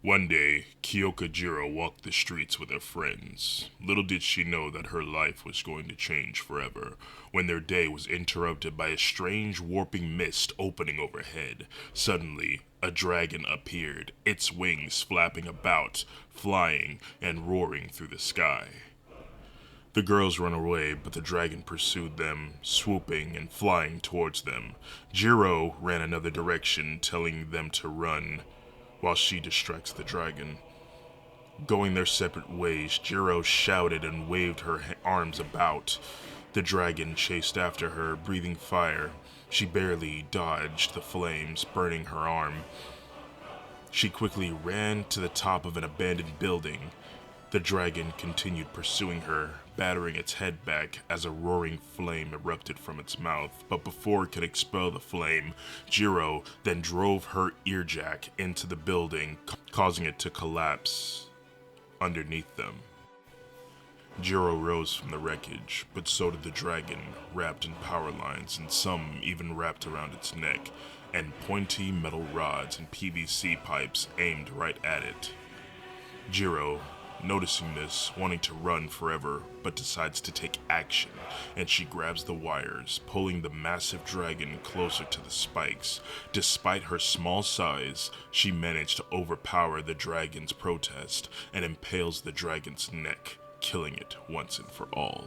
One day, Kyoka Jiro walked the streets with her friends. Little did she know that her life was going to change forever when their day was interrupted by a strange warping mist opening overhead. Suddenly, a dragon appeared, its wings flapping about, flying and roaring through the sky. The girls ran away, but the dragon pursued them, swooping and flying towards them. Jiro ran another direction, telling them to run, while she distracts the dragon. Going their separate ways, Jiro shouted and waved her arms about. The dragon chased after her, breathing fire. She barely dodged the flames, burning her arm. She quickly ran to the top of an abandoned building. The dragon continued pursuing her, battering its head back as a roaring flame erupted from its mouth. But before it could expel the flame, Jiro then drove her earjack into the building, causing it to collapse underneath them. Jiro rose from the wreckage, but so did the dragon, wrapped in power lines, and some even wrapped around its neck, and pointy metal rods and PVC pipes aimed right at it. Jiro, noticing this, wanting to run forever, but decides to take action, and she grabs the wires, pulling the massive dragon closer to the spikes. Despite her small size, she managed to overpower the dragon's protest and impales the dragon's neck, killing it once and for all.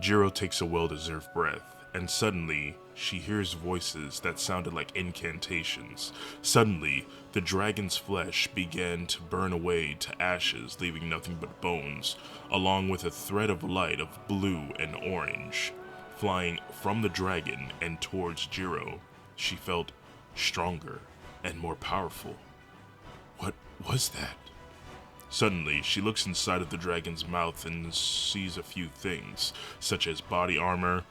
Jiro takes a well-deserved breath, and suddenly, she hears voices that sounded like incantations. Suddenly, the dragon's flesh began to burn away to ashes, leaving nothing but bones, along with a thread of light of blue and orange. Flying from the dragon and towards Jiro, she felt stronger and more powerful. What was that? Suddenly, she looks inside of the dragon's mouth and sees a few things, such as body armor,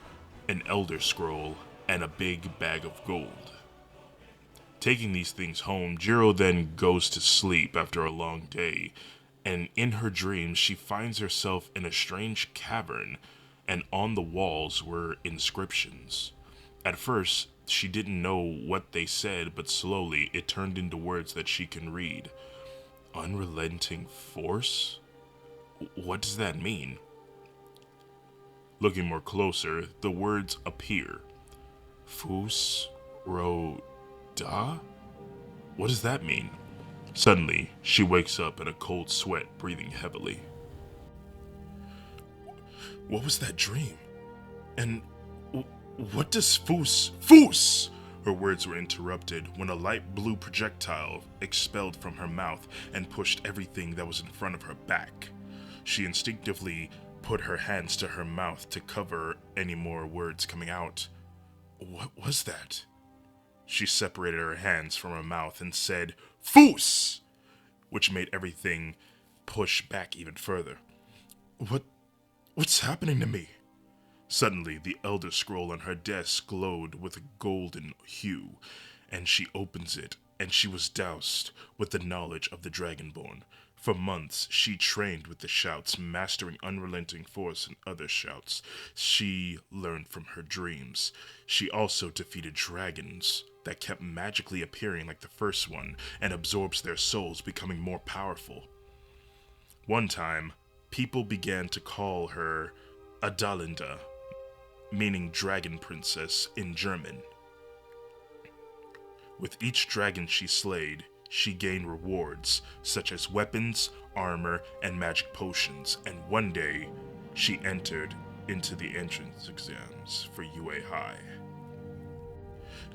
an elder scroll, and a big bag of gold. Taking these things home, Jiro then goes to sleep after a long day, and in her dreams she finds herself in a strange cavern, and on the walls were inscriptions. At first, she didn't know what they said, but slowly it turned into words that she can read. Unrelenting force? What does that mean? Looking more closer, the words appear. Fus ro da? What does that mean? Suddenly, she wakes up in a cold sweat, breathing heavily. What was that dream? And what does Fus? Her words were interrupted when a light blue projectile expelled from her mouth and pushed everything that was in front of her back. She instinctively put her hands to her mouth to cover any more words coming out. What was that? She separated her hands from her mouth and said, Fus! Which made everything push back even further. What's happening to me? Suddenly, the Elder Scroll on her desk glowed with a golden hue, and she opens it, and she was doused with the knowledge of the Dragonborn. For months, she trained with the shouts, mastering unrelenting force and other shouts. She learned from her dreams. She also defeated dragons that kept magically appearing like the first one and absorbs their souls, becoming more powerful. One time, people began to call her Adalinda, meaning dragon princess in German. With each dragon she slayed, she gained rewards such as weapons, armor, and magic potions, and one day she entered into the entrance exams for UA High.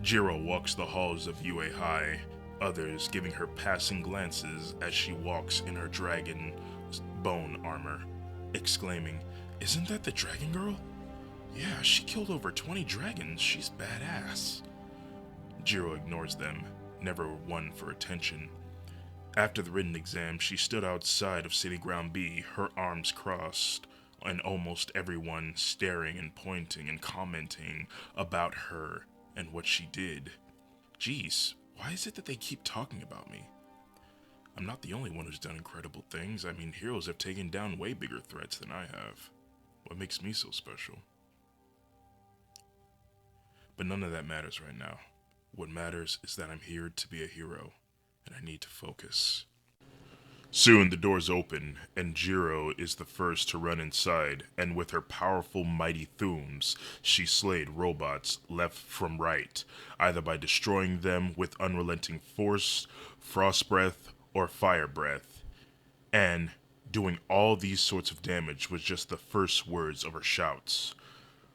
Jiro walks the halls of UA High, others giving her passing glances as she walks in her dragon bone armor, exclaiming, "Isn't that the dragon girl? Yeah, she killed over 20 dragons. She's badass." Jiro ignores them, never one for attention. After the written exam, she stood outside of City Ground B, her arms crossed, and almost everyone staring and pointing and commenting about her and what she did. Geez, why is it that they keep talking about me? I'm not the only one who's done incredible things. I mean, heroes have taken down way bigger threats than I have. What makes me so special? But none of that matters right now. What matters is that I'm here to be a hero, and I need to focus. Soon the doors open, and Jiro is the first to run inside, and with her powerful mighty thumbs, she slayed robots left from right, either by destroying them with unrelenting force, frost breath, or fire breath. And doing all these sorts of damage was just the first words of her shouts.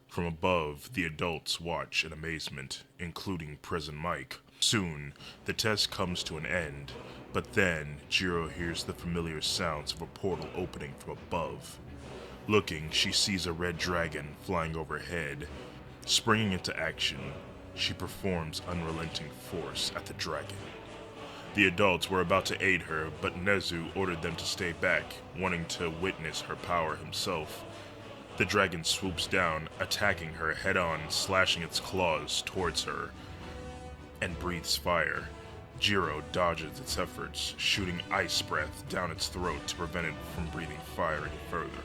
From above, the adults watch in amazement, including Prison Mike. Soon, the test comes to an end, but then Jiro hears the familiar sounds of a portal opening from above. Looking, she sees a red dragon flying overhead. Springing into action, she performs unrelenting force at the dragon. The adults were about to aid her, but Nezu ordered them to stay back, wanting to witness her power himself. The dragon swoops down, attacking her head-on, slashing its claws towards her, and breathes fire. Jiro dodges its efforts, shooting ice breath down its throat to prevent it from breathing fire any further.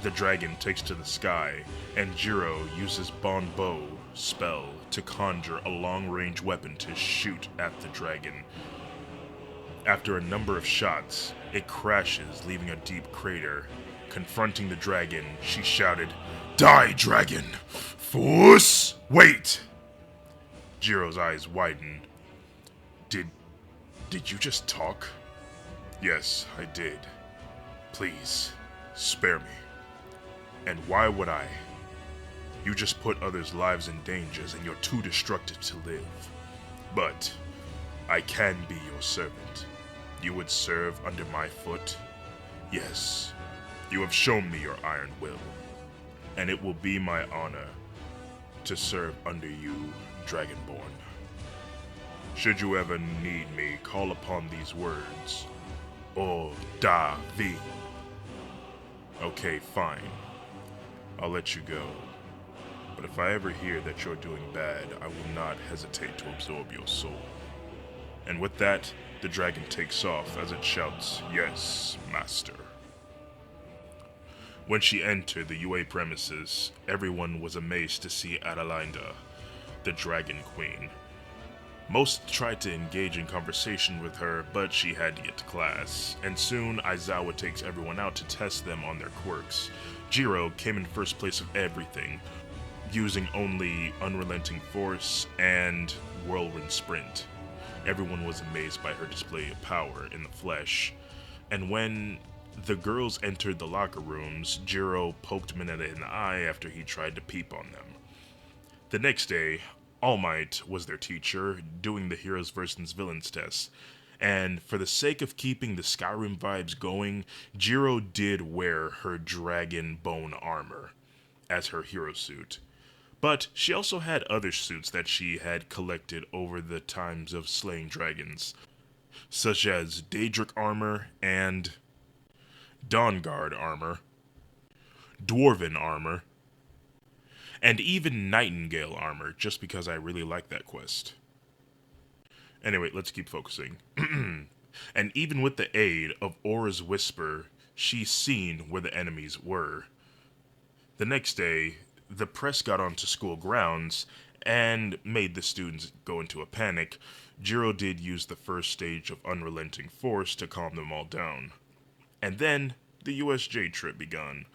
The dragon takes to the sky, and Jiro uses Bon Bow spell to conjure a long-range weapon to shoot at the dragon. After a number of shots, it crashes, leaving a deep crater. Confronting the dragon, she shouted, "Die, dragon! Force! Wait!" Jiro's eyes widen. Did you just talk? Yes, I did. Please, spare me. And why would I? You just put others' lives in danger and you're too destructive to live. But I can be your servant. You would serve under my foot? Yes. You have shown me your iron will, and it will be my honor to serve under you, Dragonborn. Should you ever need me, call upon these words. Or da vi. Okay, fine. I'll let you go. But if I ever hear that you're doing bad, I will not hesitate to absorb your soul. And with that, the dragon takes off as it shouts, "Yes, master." When she entered the UA premises, everyone was amazed to see Adelinda, the Dragon Queen. Most tried to engage in conversation with her, but she had to get to class, and soon Aizawa takes everyone out to test them on their quirks. Jiro came in first place of everything, using only Unrelenting Force and Whirlwind Sprint. Everyone was amazed by her display of power in the flesh, and when the girls entered the locker rooms, Jiro poked Mineta in the eye after he tried to peep on them. The next day, All Might was their teacher, doing the Heroes vs. Villains test, and for the sake of keeping the Skyrim vibes going, Jiro did wear her dragon bone armor as her hero suit. But she also had other suits that she had collected over the times of slaying dragons, such as Daedric armor and Dawnguard armor, Dwarven armor, and even Nightingale armor, just because I really like that quest. Anyway, let's keep focusing. And even with the aid of Aura's Whisper, she's seen where the enemies were. The next day, the press got onto school grounds and made the students go into a panic. Jiro did use the first stage of Unrelenting Force to calm them all down. And then, the USJ trip begun.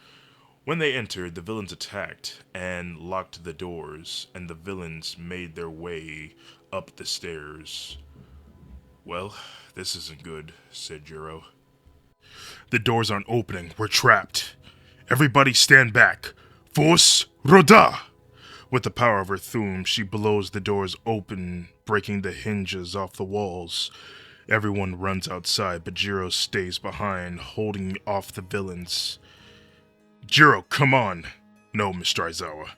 When they entered, the villains attacked and locked the doors, and the villains made their way up the stairs. "Well, this isn't good," said Jiro. "The doors aren't opening. We're trapped. Everybody stand back. Force Roda!" With the power of her thumb, she blows the doors open, breaking the hinges off the walls. Everyone runs outside, but Jiro stays behind, holding off the villains. "Jiro, come on." "No, Mr. Aizawa.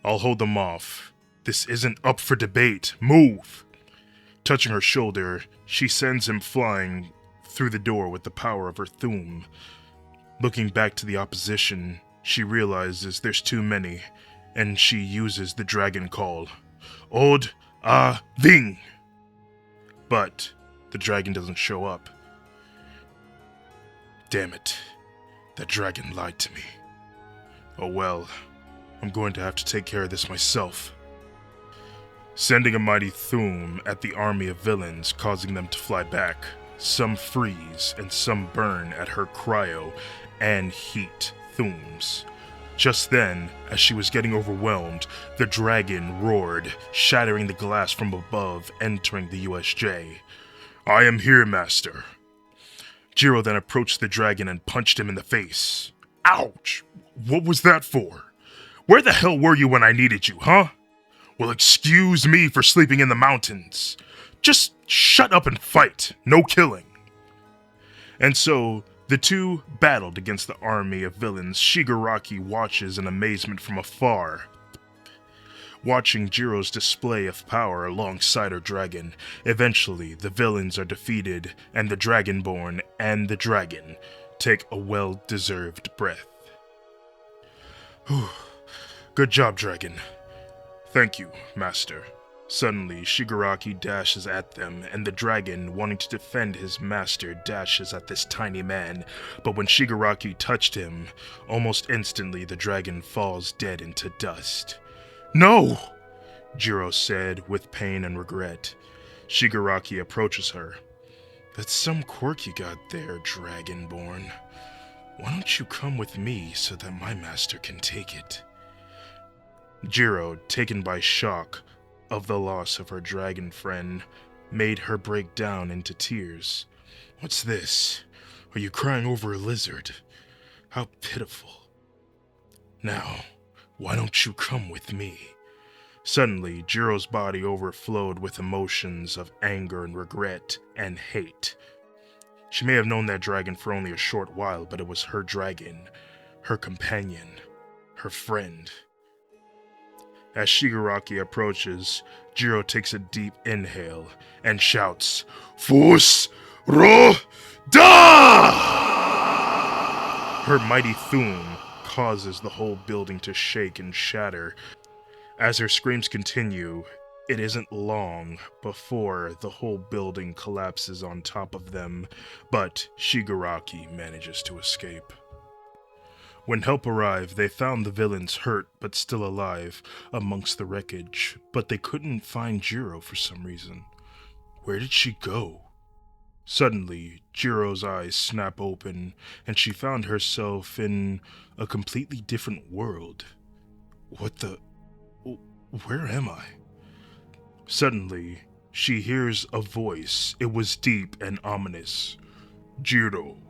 I'll hold them off. This isn't up for debate. Move!" Touching her shoulder, she sends him flying through the door with the power of her thumb. Looking back to the opposition, she realizes there's too many, and she uses the dragon call. Od a Ving! But the dragon doesn't show up. Damn it. That dragon lied to me. Oh well, I'm going to have to take care of this myself. sending a mighty thoom at the army of villains, causing them to fly back. Some freeze and some burn at her cryo and heat thooms. Just then, as she was getting overwhelmed, the dragon roared, shattering the glass from above, entering the USJ. "I am here, Master." Jiro then approached the dragon and punched him in the face. "Ouch! What was that for? Where the hell were you when I needed you, huh? Well, excuse me for sleeping in the mountains. Just shut up and fight, no killing." And so, the two battled against the army of villains. Shigaraki watches in amazement from afar, watching Jiro's display of power alongside her dragon. Eventually, the villains are defeated, and the Dragonborn and the dragon take a well-deserved breath. Whew. Good job, dragon. Thank you, Master. Suddenly, Shigaraki dashes at them, and the dragon, wanting to defend his master, dashes at this tiny man. But when Shigaraki touched him, almost instantly the dragon falls dead into dust. "No!" Jiro said with pain and regret. Shigaraki approaches her. "That's some quirk you got there, Dragonborn. Why don't you come with me so that my master can take it?" Jiro, taken by shock of the loss of her dragon friend, made her break down into tears. "What's this? Are you crying over a lizard? How pitiful. Now, why don't you come with me?" Suddenly, Jiro's body overflowed with emotions of anger and regret and hate. She may have known that dragon for only a short while, but it was her dragon, her companion, her friend. As Shigaraki approaches, Jiro takes a deep inhale and shouts, "Force Ro Da!" Her mighty thoom causes the whole building to shake and shatter. As her screams continue, it isn't long before the whole building collapses on top of them, but Shigaraki manages to escape. When help arrived, they found the villains hurt but still alive amongst the wreckage, but they couldn't find Jiro for some reason. Where did she go? Suddenly, Jiro's eyes snap open, and she found herself in a completely different world. What the... Where am I? Suddenly, she hears a voice. It was deep and ominous. "Jiro."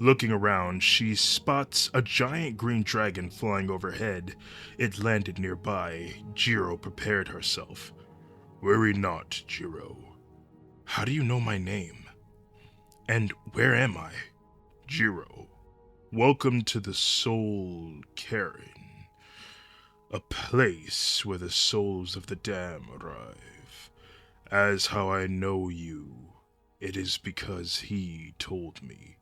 Looking around, she spots a giant green dragon flying overhead. It landed nearby. Jiro prepared herself. "Worry not, Jiro. How do you know my name? And where am I?" "Jiro, welcome to the Soul Cairn, a place where the souls of the damned arrive. As how I know you, it is because he told me."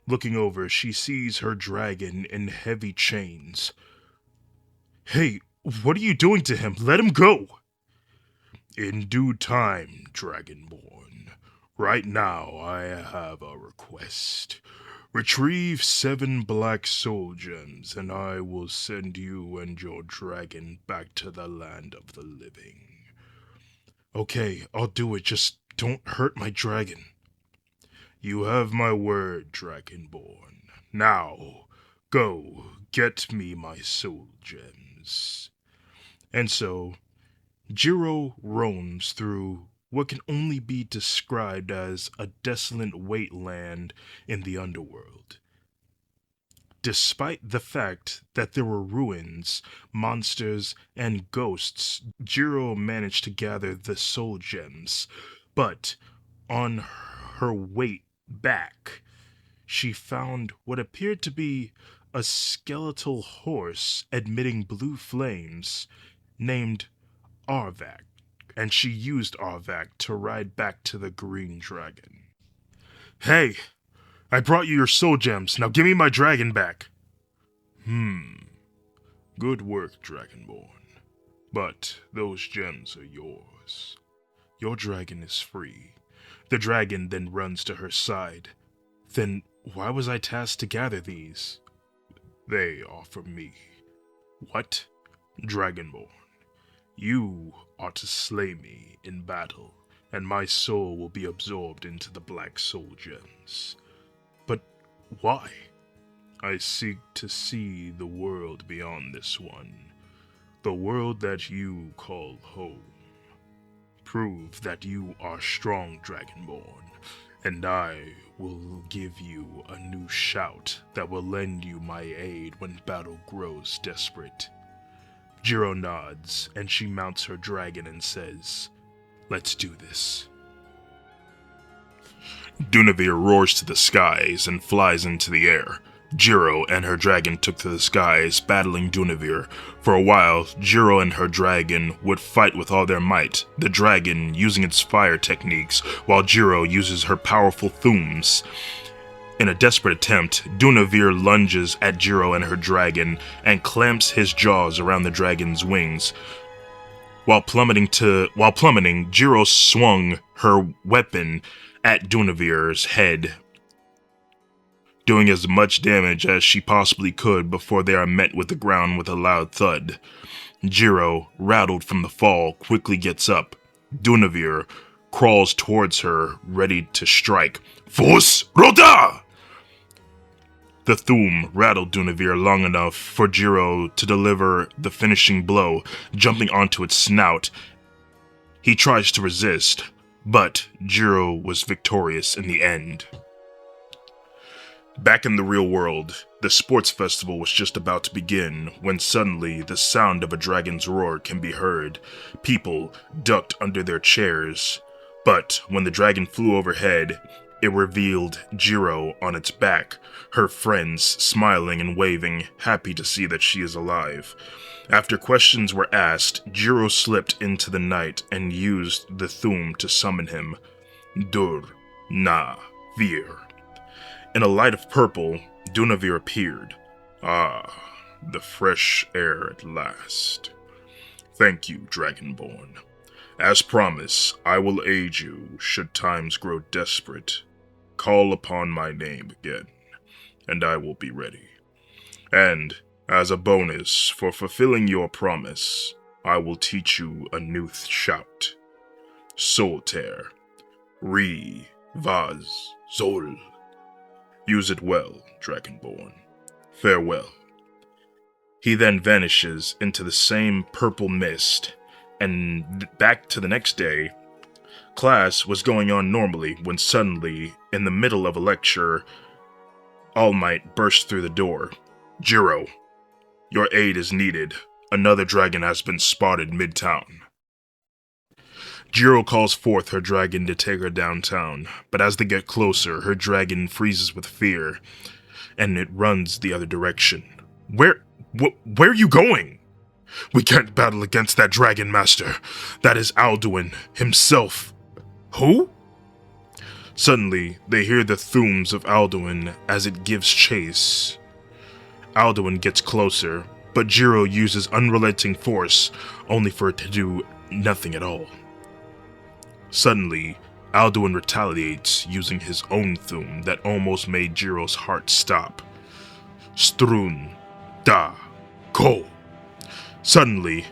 Looking over, she sees her dragon in heavy chains. "Hey, what are you doing to him? Let him go!" "In due time, Dragonborn. Right now, I have a request. Retrieve 7 black soul gems, and I will send you and your dragon back to the land of the living." "Okay, I'll do it. Just don't hurt my dragon." "You have my word, Dragonborn. Now, go, get me my soul gems." And so, Jiro roams through what can only be described as a desolate wasteland in the underworld. Despite the fact that there were ruins, monsters, and ghosts, Jiro managed to gather the soul gems, but on her way back, she found what appeared to be a skeletal horse emitting blue flames named Arvak, and she used Arvak to ride back to the Green Dragon. "Hey, I brought you your soul gems. Now give me my dragon back." Good work, Dragonborn. But those gems are yours. Your dragon is free." The dragon then runs to her side. "Then why was I tasked to gather these?" "They are for me." "What?" "Dragonborn, You are to slay me in battle, and my soul will be absorbed into the Black Soul Gems. But why? I seek to see the world beyond this one, the world that you call home. Prove that you are strong, Dragonborn, and I will give you a new shout that will lend you my aid when battle grows desperate. Jiro nods, and she mounts her dragon and says, "Let's do this." Dunavir roars to the skies and flies into the air. Jiro and her dragon took to the skies, battling Dunavir. For a while, Jiro and her dragon would fight with all their might, the dragon using its fire techniques, while Jiro uses her powerful thumbs. In a desperate attempt, Dunavir lunges at Jiro and her dragon and clamps his jaws around the dragon's wings. While plummeting, Jiro swung her weapon at Dunavir's head, doing as much damage as she possibly could before they are met with the ground with a loud thud. Jiro, rattled from the fall, quickly gets up. Dunavir crawls towards her, ready to strike. Force Rota! The thum rattled Dunavir long enough for Jiro to deliver the finishing blow, jumping onto its snout. He tries to resist, but Jiro was victorious in the end. Back in the real world, the sports festival was just about to begin when suddenly the sound of a dragon's roar can be heard. People ducked under their chairs, but when the dragon flew overhead, it revealed Jiro on its back, her friends smiling and waving, happy to see that she is alive. After questions were asked, Jiro slipped into the night and used the thum to summon him. Dur na vir. In a light of purple, Dunavir appeared. Ah, the fresh air at last. Thank you, Dragonborn. As promised, I will aid you should times grow desperate. Call upon my name again, and I will be ready. And, as a bonus for fulfilling your promise, I will teach you a new shout. Solter. Re. Vaz. Zol. Use it well, Dragonborn. Farewell. He then vanishes into the same purple mist, and back to the next day. Class was going on normally when suddenly, in the middle of a lecture, All Might burst through the door. Jiro, your aid is needed. Another dragon has been spotted midtown. Jiro calls forth her dragon to take her downtown, but as they get closer, her dragon freezes with fear, and it runs the other direction. Where are you going? We can't battle against that dragon master. That is Aldwin himself. Who? Suddenly, they hear the thumbs of Aldwin as it gives chase. Aldwin gets closer, but Jiro uses unrelenting force, only for it to do nothing at all. Suddenly, Aldwin retaliates using his own thum that almost made Jiro's heart stop. Strun. Da. Ko. Suddenly,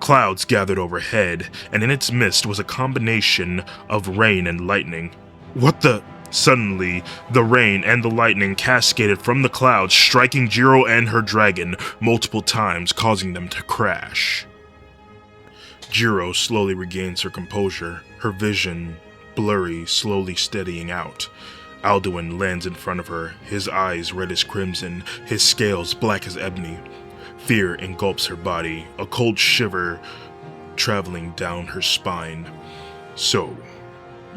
clouds gathered overhead, and in its midst was a combination of rain and lightning. What the? Suddenly, the rain and the lightning cascaded from the clouds, striking Jiro and her dragon multiple times, causing them to crash. Jiro slowly regains her composure, her vision blurry, slowly steadying out. Aldwin lands in front of her, his eyes red as crimson, his scales black as ebony. Fear engulfs her body, a cold shiver traveling down her spine. So,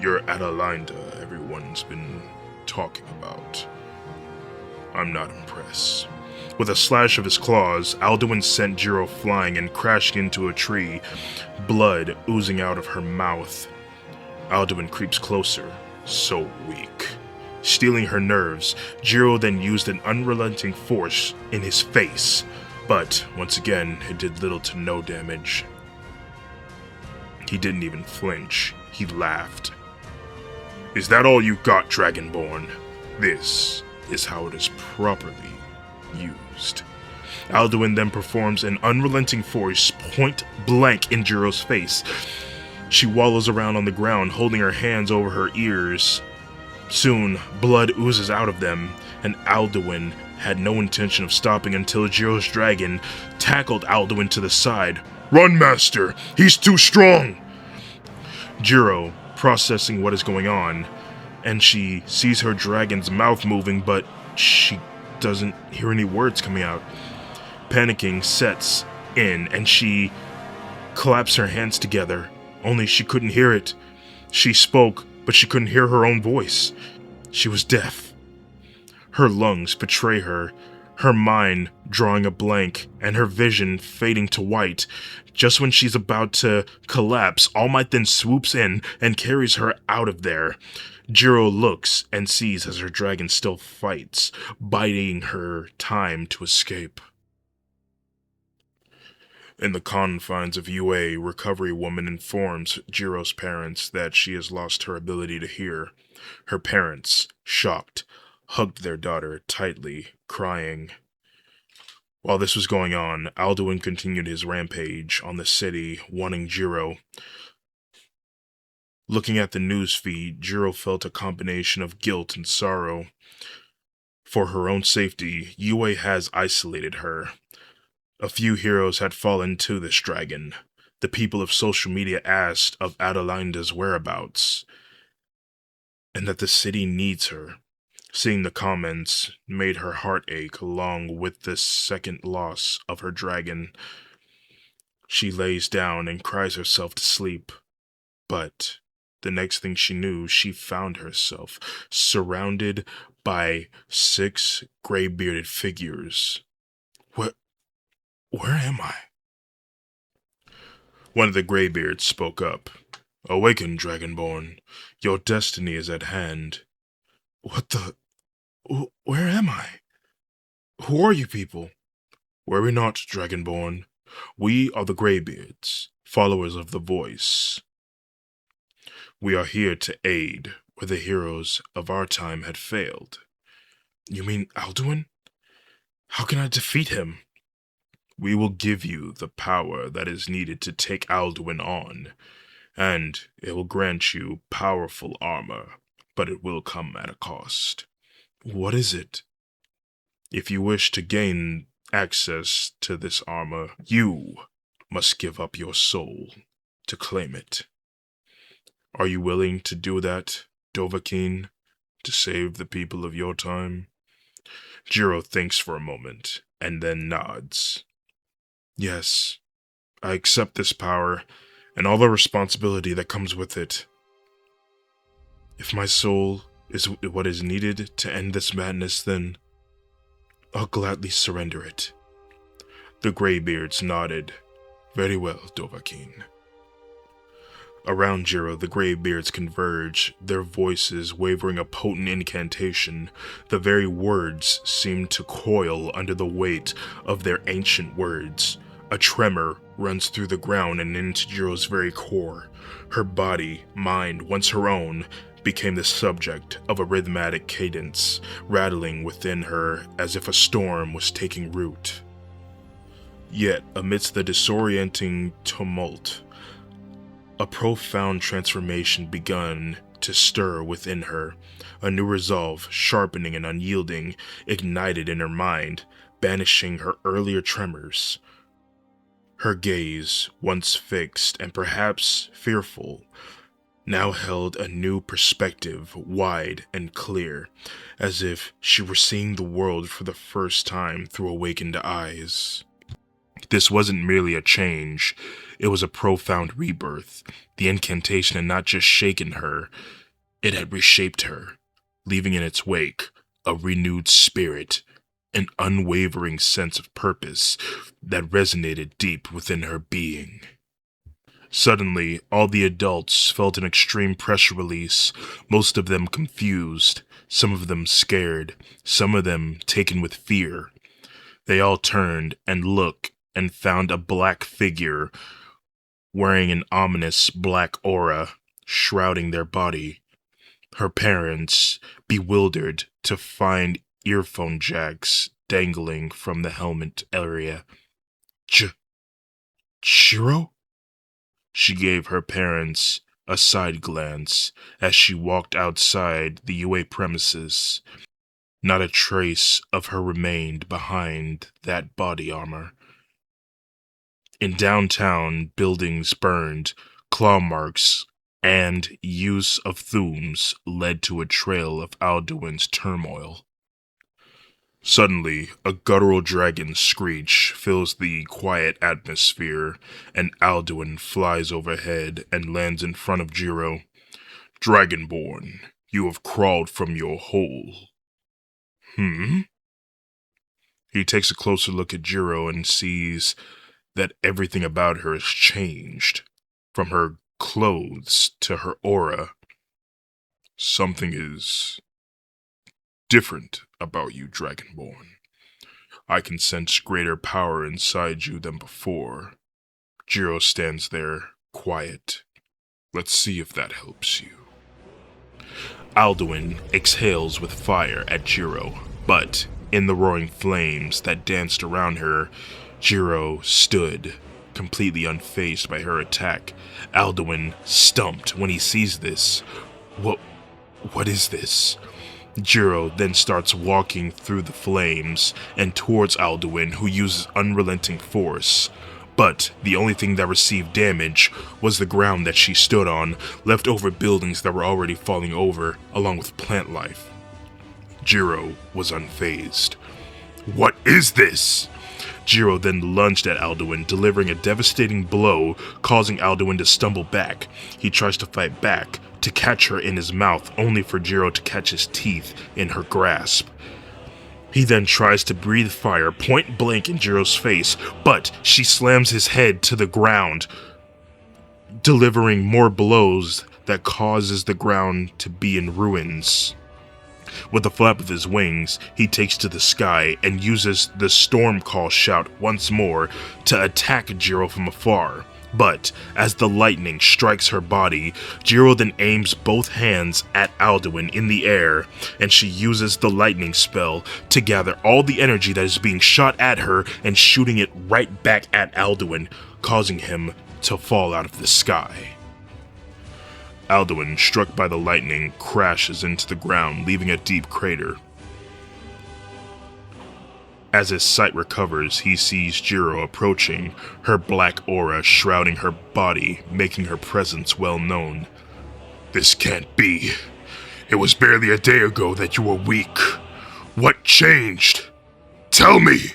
you're Atalinda everyone's been talking about. I'm not impressed. With a slash of his claws, Aldwin sent Jiro flying and crashed into a tree, blood oozing out of her mouth. Aldwin creeps closer, so weak. Stealing her nerves, Jiro then used an unrelenting force in his face, but once again, it did little to no damage. He didn't even flinch. He laughed. Is that all you got, Dragonborn? This is how it is properly used. Aldwin then performs an unrelenting force point blank in Jiro's face. She wallows around on the ground, holding her hands over her ears. Soon, blood oozes out of them, and Aldwin had no intention of stopping until Jiro's dragon tackled Aldwin to the side. "Run, Master! He's too strong!" Jiro, processing what is going on, and she sees her dragon's mouth moving, but she doesn't hear any words coming out. Panicking sets in, and she claps her hands together, only she couldn't hear it. She spoke, but she couldn't hear her own voice. She was deaf. Her lungs betray her, her mind drawing a blank, and her vision fading to white. Just when she's about to collapse, All Might then swoops in and carries her out of there. Jiro looks and sees as her dragon still fights, biding her time to escape. In the confines of UA, Recovery Woman informs Jiro's parents that she has lost her ability to hear. Her parents, shocked, hugged their daughter tightly, crying. While this was going on, Aldwin continued his rampage on the city, wanting Jiro. Looking at the news feed, Jiro felt a combination of guilt and sorrow. For her own safety, UA has isolated her. A few heroes had fallen to this dragon. The people of social media asked of Adelinda's whereabouts, and that the city needs her. Seeing the comments made her heart ache along with this second loss of her dragon. She lays down and cries herself to sleep. But the next thing she knew, she found herself surrounded by 6 gray-bearded figures. Where am I? One of the Greybeards spoke up. "Awaken, Dragonborn. Your destiny is at hand." "What the... Where am I? Who are you people?" "Worry not, Dragonborn. We are the Greybeards, followers of the Voice. We are here to aid where the heroes of our time had failed." "You mean Aldwin? How can I defeat him?" "We will give you the power that is needed to take Aldwin on, and it will grant you powerful armor, but it will come at a cost." "What is it?" "If you wish to gain access to this armor, you must give up your soul to claim it. Are you willing to do that, Dovahkiin, to save the people of your time?" Jiro thinks for a moment, and then nods. "Yes, I accept this power, and all the responsibility that comes with it. If my soul is what is needed to end this madness, then I'll gladly surrender it." The Greybeards nodded. "Very well, Dovahkiin." Around Jiro, the Greybeards converge, their voices wavering a potent incantation. The very words seem to coil under the weight of their ancient words. A tremor runs through the ground and into Jiro's very core. Her body, mind, once her own, became the subject of a rhythmic cadence, rattling within her as if a storm was taking root. Yet, amidst the disorienting tumult, a profound transformation begun to stir within her. A new resolve, sharpening and unyielding, ignited in her mind, banishing her earlier tremors. Her gaze, once fixed and perhaps fearful, now held a new perspective, wide and clear, as if she were seeing the world for the first time through awakened eyes. This wasn't merely a change, it was a profound rebirth. The incantation had not just shaken her, it had reshaped her, leaving in its wake a renewed spirit, an unwavering sense of purpose that resonated deep within her being. Suddenly, all the adults felt an extreme pressure release, most of them confused, some of them scared, some of them taken with fear. They all turned and looked and found a black figure wearing an ominous black aura shrouding their body. Her parents, bewildered to find earphone jacks dangling from the helmet area. Jiro? She gave her parents a side glance as she walked outside the UA premises. Not a trace of her remained behind that body armor. In downtown, buildings burned, claw marks and use of thumbs led to a trail of Aldwin's turmoil. Suddenly, a guttural dragon screech fills the quiet atmosphere, and Aldwin flies overhead and lands in front of Jiro. Dragonborn, you have crawled from your hole. He takes a closer look at Jiro and sees that everything about her has changed, from her clothes to her aura. Something is different about you, Dragonborn. I can sense greater power inside you than before. Jiro stands there, quiet. Let's see if that helps you. Aldwin exhales with fire at Jiro, but in the roaring flames that danced around her, Jiro stood, completely unfazed by her attack. Aldwin stumped when he sees this. What is this? Jiro then starts walking through the flames and towards Aldwin, who uses unrelenting force. But the only thing that received damage was the ground that she stood on, leftover buildings that were already falling over, along with plant life. Jiro was unfazed. What is this? Jiro then lunged at Aldwin, delivering a devastating blow, causing Aldwin to stumble back. He tries to fight back, to catch her in his mouth, only for Jiro to catch his teeth in her grasp. He then tries to breathe fire point blank in Jiro's face, but she slams his head to the ground, delivering more blows that causes the ground to be in ruins. With the flap of his wings, he takes to the sky and uses the storm call shout once more to attack Jiro from afar. But as the lightning strikes her body, Jiro then aims both hands at Aldwin in the air, and she uses the lightning spell to gather all the energy that is being shot at her and shooting it right back at Aldwin, causing him to fall out of the sky. Aldwin, struck by the lightning, crashes into the ground, leaving a deep crater. As his sight recovers, he sees Jiro approaching, her black aura shrouding her body, making her presence well known. This can't be. It was barely a day ago that you were weak. What changed? Tell me!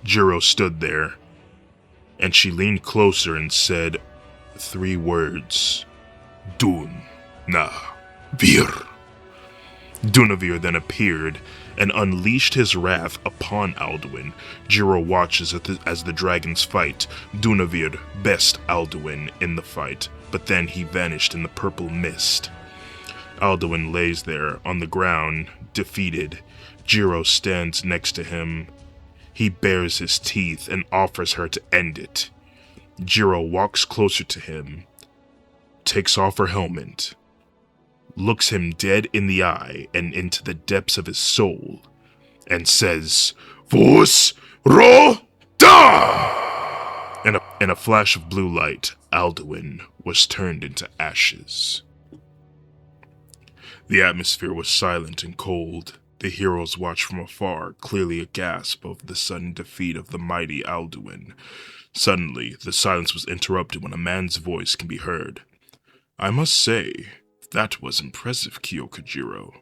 Jiro stood there, and she leaned closer and said 3 words. Dun na vir. Dunavir then appeared and unleashed his wrath upon Aldwin. Jiro watches as the dragons fight. Dunavir best Aldwin in the fight, but then he vanished in the purple mist. Aldwin lays there on the ground, defeated. Jiro stands next to him. He bares his teeth and offers her to end it. Jiro walks closer to him, takes off her helmet, looks him dead in the eye and into the depths of his soul, and says, Vos ro da! In a flash of blue light, Aldwin was turned into ashes. The atmosphere was silent and cold. The heroes watched from afar, clearly aghast of the sudden defeat of the mighty Aldwin. Suddenly, the silence was interrupted when a man's voice can be heard. I must say, that was impressive, Kyoka Jiro.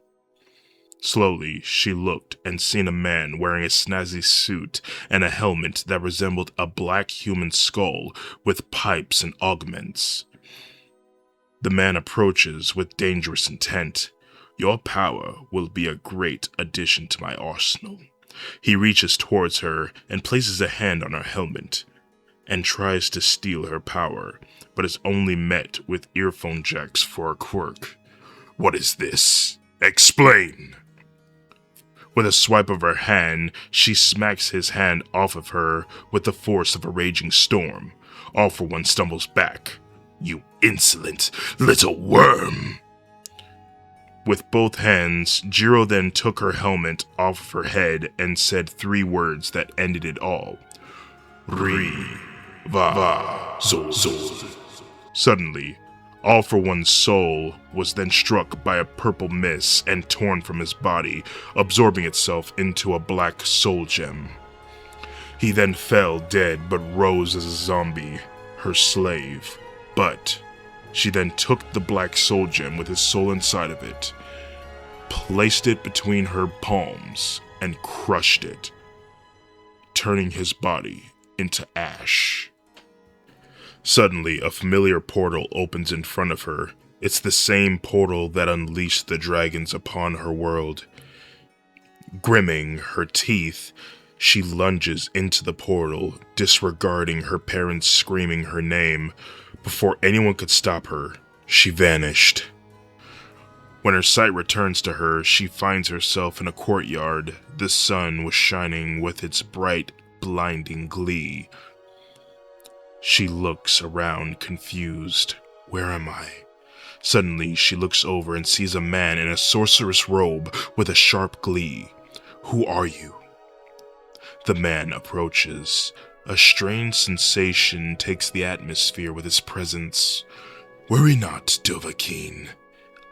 Slowly, she looked and seen a man wearing a snazzy suit and a helmet that resembled a black human skull with pipes and augments. The man approaches with dangerous intent. Your power will be a great addition to my arsenal. He reaches towards her and places a hand on her helmet and tries to steal her power, but is only met with earphone jacks for a quirk. What is this? Explain! With a swipe of her hand, she smacks his hand off of her with the force of a raging storm. All For One stumbles back. You insolent little worm! With both hands, Jiro then took her helmet off of her head and said 3 words that ended it all. Zo. Suddenly, All For One's soul was then struck by a purple mist and torn from his body, absorbing itself into a black soul gem. He then fell dead but rose as a zombie, her slave. But she then took the black soul gem with his soul inside of it, placed it between her palms, and crushed it, turning his body into ash. Suddenly, a familiar portal opens in front of her. It's the same portal that unleashed the dragons upon her world. Grimming her teeth, she lunges into the portal, disregarding her parents screaming her name. Before anyone could stop her, she vanished. When her sight returns to her, she finds herself in a courtyard. The sun was shining with its bright, blinding glee. She looks around, confused. Where am I? Suddenly, she looks over and sees a man in a sorceress robe with a sharp glee. Who are you? The man approaches. A strange sensation takes the atmosphere with his presence. Worry not, Dovahkiin.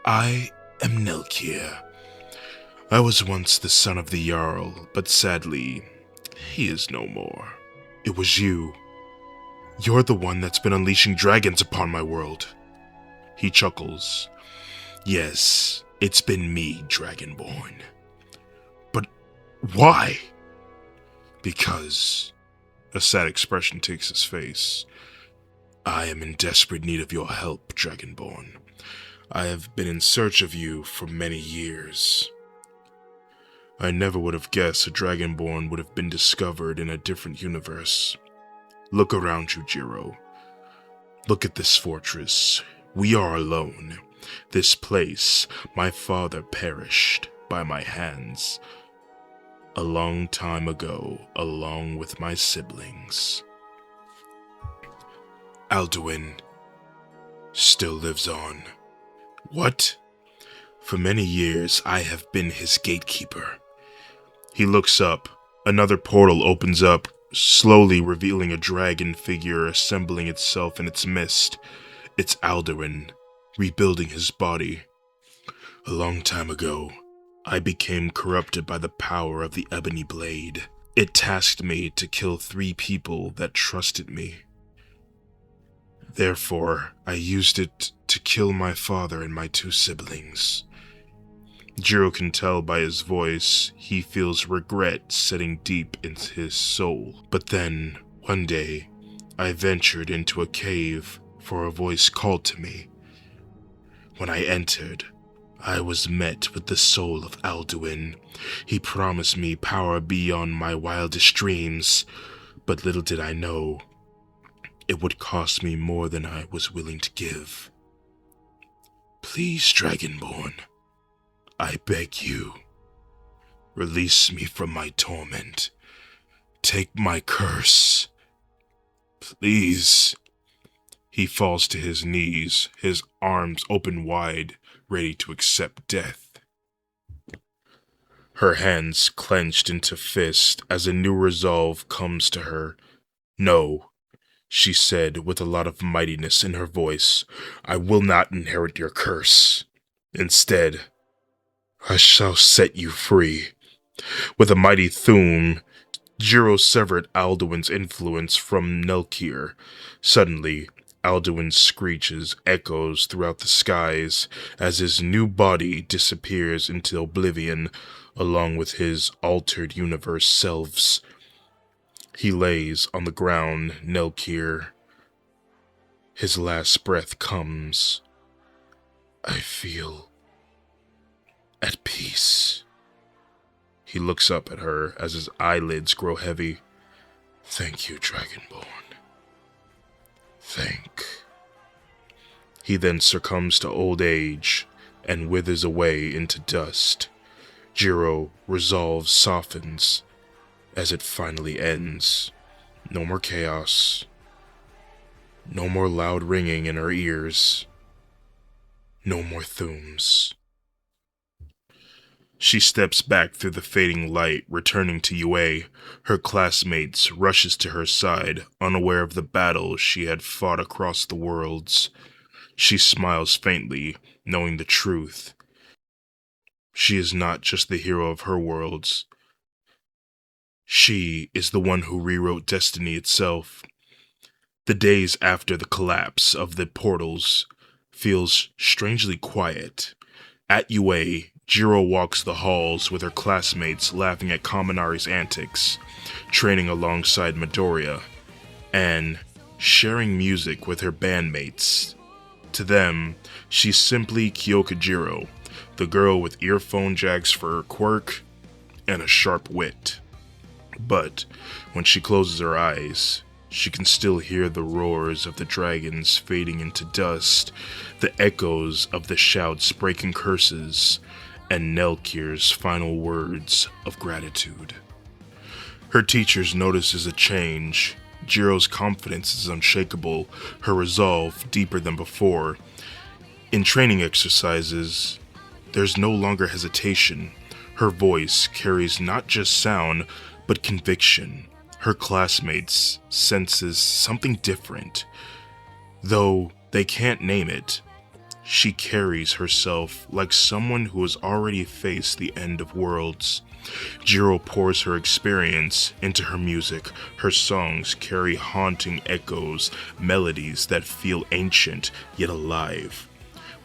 I am Nelkir. I was once the son of the Jarl, but sadly, he is no more. It was you. You're the one that's been unleashing dragons upon my world. He chuckles. Yes, it's been me, Dragonborn. But why? Because, a sad expression takes his face. I am in desperate need of your help, Dragonborn. I have been in search of you for many years. I never would have guessed a Dragonborn would have been discovered in a different universe. Look around you, Jiro. Look at this fortress. We are alone. This place, my father perished by my hands a long time ago, along with my siblings. Aldwin still lives on. What? For many years, I have been his gatekeeper. He looks up. Another portal opens up, slowly revealing a dragon figure assembling itself in its mist. It's Aldwin, rebuilding his body. A long time ago, I became corrupted by the power of the Ebony Blade. It tasked me to kill 3 people that trusted me. Therefore, I used it to kill my father and my 2 siblings. Jiro can tell by his voice he feels regret setting deep into his soul. But then, one day, I ventured into a cave, for a voice called to me. When I entered, I was met with the soul of Aldwin. He promised me power beyond my wildest dreams, but little did I know, it would cost me more than I was willing to give. Please, Dragonborn, I beg you, release me from my torment. Take my curse. Please. He falls to his knees, his arms open wide, ready to accept death. Her hands clenched into fists as a new resolve comes to her. No, she said with a lot of mightiness in her voice. I will not inherit your curse. Instead, I shall set you free. With a mighty thum, Jiro severed Aldwin's influence from Nelkir. Suddenly, Aldwin's screeches echoes throughout the skies as his new body disappears into oblivion along with his altered universe selves. He lays on the ground, Nelkir. His last breath comes. I feel at peace. He looks up at her as his eyelids grow heavy. Thank you, Dragonborn. He then succumbs to old age and withers away into dust. Jiro resolve softens as it finally ends. No more chaos. No more loud ringing in her ears. No more thums. She steps back through the fading light, returning to Yue. Her classmates rushes to her side, unaware of the battle she had fought across the worlds. She smiles faintly, knowing the truth. She is not just the hero of her worlds. She is the one who rewrote destiny itself. The days after the collapse of the portals feels strangely quiet. At UA, Jiro walks the halls with her classmates laughing at Kaminari's antics, training alongside Midoriya, and sharing music with her bandmates. To them, she's simply Kyoka Jiro, the girl with earphone jacks for her quirk and a sharp wit. But when she closes her eyes, she can still hear the roars of the dragons fading into dust, the echoes of the shouts breaking curses, and Nelkir's final words of gratitude. Her teachers notices a change. Jiro's confidence is unshakable, her resolve deeper than before. In training exercises, there's no longer hesitation. Her voice carries not just sound, but conviction. Her classmates senses something different. Though they can't name it, she carries herself like someone who has already faced the end of worlds. Jiro pours her experience into her music. Her songs carry haunting echoes, melodies that feel ancient yet alive.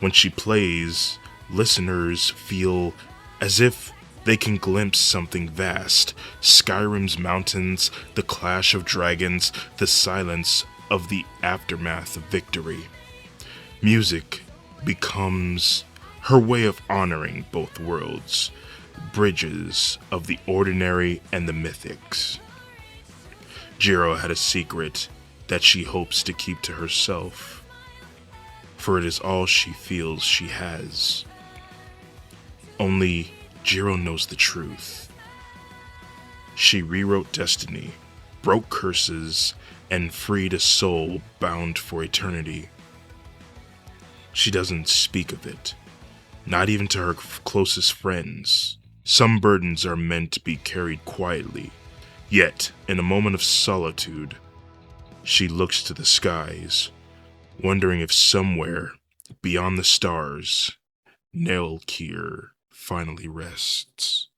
When she plays, listeners feel as if they can glimpse something vast. Skyrim's mountains, the clash of dragons, the silence of the aftermath of victory. Music becomes her way of honoring both worlds, bridges of the ordinary and the mythics. Jiro had a secret that she hopes to keep to herself, for it is all she feels she has. Only Jiro knows the truth. She rewrote destiny, broke curses, and freed a soul bound for eternity. She doesn't speak of it, not even to her closest friends. Some burdens are meant to be carried quietly, yet, in a moment of solitude, she looks to the skies, wondering if somewhere, beyond the stars, Nelkir finally rests.